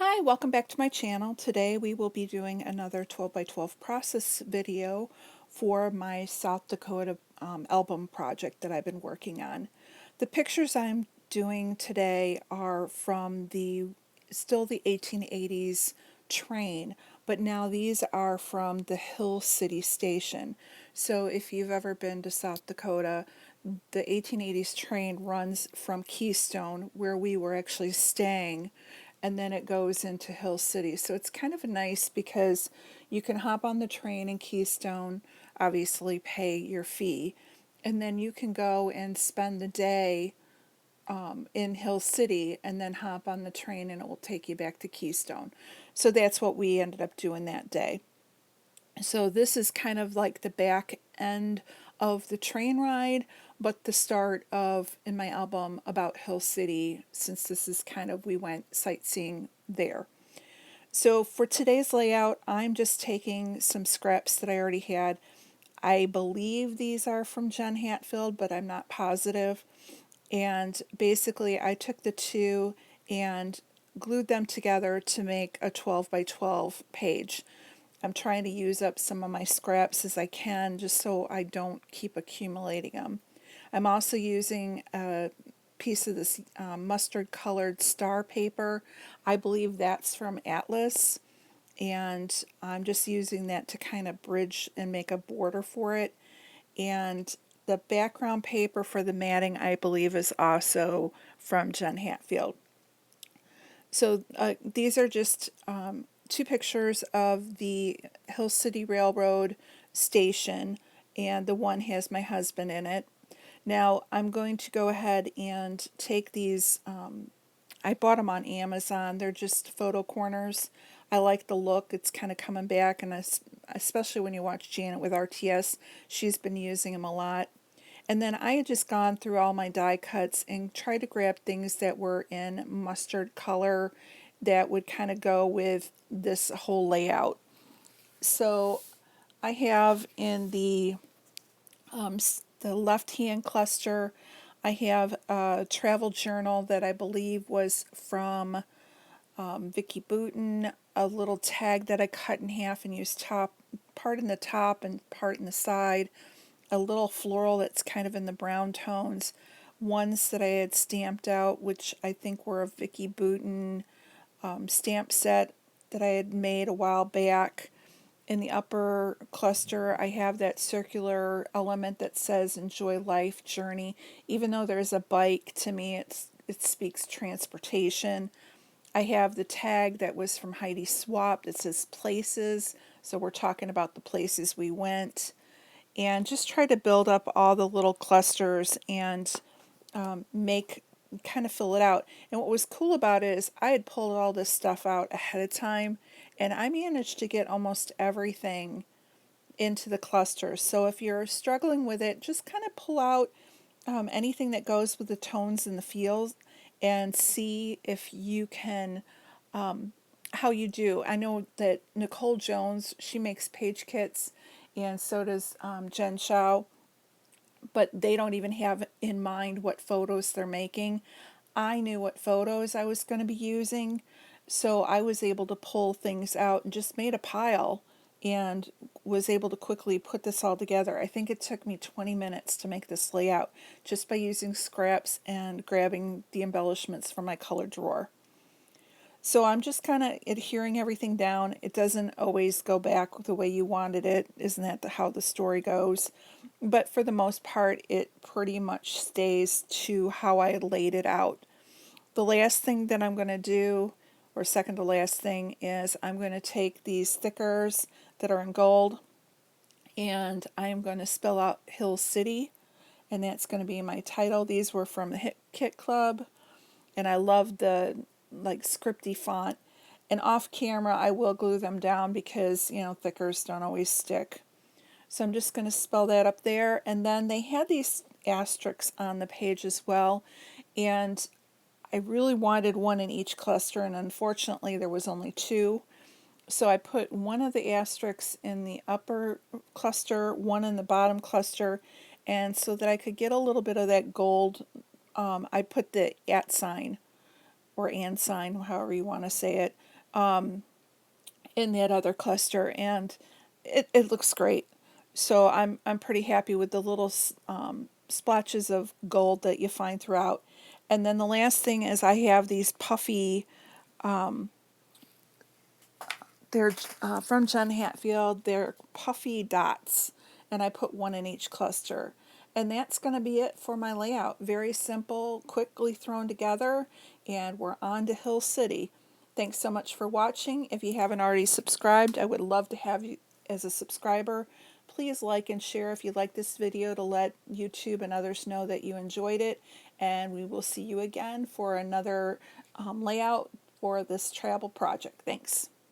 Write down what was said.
Hi, welcome back to my channel. Today we will be doing another 12 by 12 process video for my South Dakota album project that I've been working on. The pictures I'm doing today are from still the 1880s train, but now these are from the Hill City Station. So if you've ever been to South Dakota, the 1880s train runs from Keystone, where we were actually staying, and then it goes into Hill City. So it's kind of nice because you can hop on the train in Keystone, obviously pay your fee, and then you can go and spend the day in Hill City and then hop on the train and it will take you back to Keystone. So that's what we ended up doing that day. So this is kind of like the back end of the train ride, but the start of, in my album, about Hill City, since this is kind of, we went sightseeing there. So for today's layout, I'm just taking some scraps that I already had. I believe these are from Jen Hatfield, but I'm not positive. And basically, I took the two and glued them together to make a 12 by 12 page. I'm trying to use up some of my scraps as I can, just so I don't keep accumulating them. I'm also using a piece of this mustard colored star paper. I believe that's from Atlas, and I'm just using that to kind of bridge and make a border for it. And the background paper for the matting, I believe, is also from Jen Hatfield. So these are just two pictures of the Hill City Railroad station, and the one has my husband in it. Now I'm going to go ahead and take these. I bought them on Amazon. They're just photo corners. I like the look. It's kind of coming back, and especially when you watch Janet with RTS, she's been using them a lot. And then I had just gone through all my die cuts and tried to grab things that were in mustard color that would kind of go with this whole layout. So I have in the left-hand cluster, I have a travel journal that I believe was from Vicky Booten, a little tag that I cut in half and used part in the top and part in the side, a little floral that's kind of in the brown tones, ones that I had stamped out, which I think were a Vicky Booten stamp set that I had made a while back. In the upper cluster, I have that circular element that says "Enjoy Life Journey." Even though there's a bike, to me it speaks transportation. I have the tag that was from Heidi Swap that says "Places," so we're talking about the places we went. And just try to build up all the little clusters and make kind of fill it out. And what was cool about it is I had pulled all this stuff out ahead of time, and I managed to get almost everything into the clusters. So if you're struggling with it, just kind of pull out anything that goes with the tones and the feels and see if you can, how you do. I know that Nicole Jones, she makes page kits, and so does Jen Shao, but they don't even have in mind what photos they're making. I knew what photos I was going to be using, so I was able to pull things out and just made a pile and was able to quickly put this all together. I think it took me 20 minutes to make this layout just by using scraps and grabbing the embellishments from my color drawer. So I'm just kind of adhering everything down. It doesn't always go back the way you wanted it. Isn't that how the story goes? But for the most part, it pretty much stays to how I laid it out. The last thing that I'm going to do, or second to last thing, is I'm going to take these stickers that are in gold and I'm going to spell out Hill City, and that's going to be my title. These were from the Hit Kit Club, and I love the like scripty font. And off camera, I will glue them down because, you know, thickers don't always stick. So I'm just going to spell that up there. And then they had these asterisks on the page as well. And I really wanted one in each cluster, and unfortunately there was only two. So I put one of the asterisks in the upper cluster, one in the bottom cluster, and so that I could get a little bit of that gold, I put the @ sign or sign, however you want to say it, in that other cluster, and it looks great. So I'm pretty happy with the little splotches of gold that you find throughout. And then the last thing is I have these puffy, they're from Jen Hatfield, they're puffy dots, and I put one in each cluster. And that's going to be it for my layout. Very simple, quickly thrown together, and we're on to Hill City. Thanks so much for watching. If you haven't already subscribed, I would love to have you as a subscriber. Please like and share if you like this video to let YouTube and others know that you enjoyed it. And we will see you again for another layout for this travel project. Thanks.